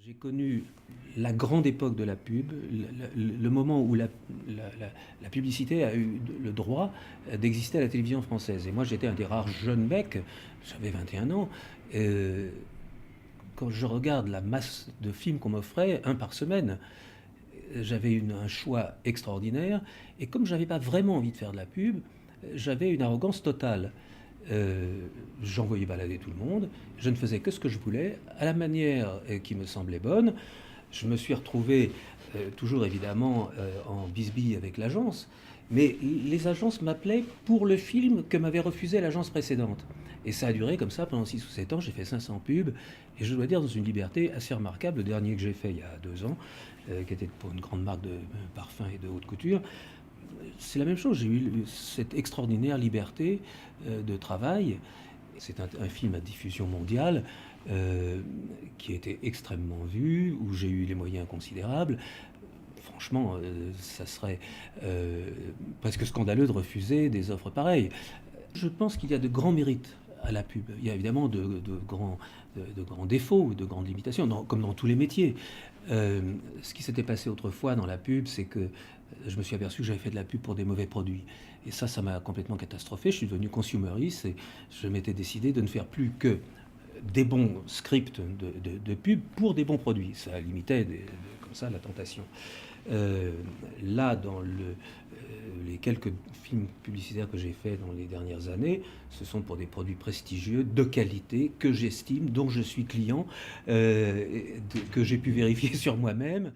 J'ai connu la grande époque de la pub, le moment où la publicité a eu le droit d'exister à la télévision française. Et moi, j'étais un des rares jeunes mecs, j'avais 21 ans. euh, Quand je regarde la masse de films qu'on m'offrait, un par semaine, j'avais un choix extraordinaire. Et comme je n'avais pas vraiment envie de faire de la pub, j'avais une arrogance totale. J'envoyais balader tout le monde, je ne faisais que ce que je voulais, à la manière qui me semblait bonne. Je me suis retrouvé, toujours évidemment, en bisbille avec l'agence, mais les agences m'appelaient pour le film que m'avait refusé l'agence précédente. Et ça a duré comme ça pendant 6 ou 7 ans, j'ai fait 500 pubs, et je dois dire dans une liberté assez remarquable. Le dernier que j'ai fait il y a 2 ans, qui était pour une grande marque de parfum et de haute couture, c'est la même chose, j'ai eu cette extraordinaire liberté de travail. C'est un film à diffusion mondiale qui a été extrêmement vu, où j'ai eu les moyens considérables. Franchement, ça serait presque scandaleux de refuser des offres pareilles. Je pense qu'il y a de grands mérites à la pub. Il y a évidemment de grands défauts, de grandes limitations, comme dans tous les métiers. Ce qui s'était passé autrefois dans la pub, c'est que je me suis aperçu que j'avais fait de la pub pour des mauvais produits. Et ça m'a complètement catastrophé. Je suis devenu consumeriste et je m'étais décidé de ne faire plus que des bons scripts de pub pour des bons produits. Ça limitait comme ça la tentation. Là, dans les quelques films publicitaires que j'ai faits dans les dernières années, ce sont pour des produits prestigieux, de qualité, que j'estime, dont je suis client, que j'ai pu vérifier sur moi-même.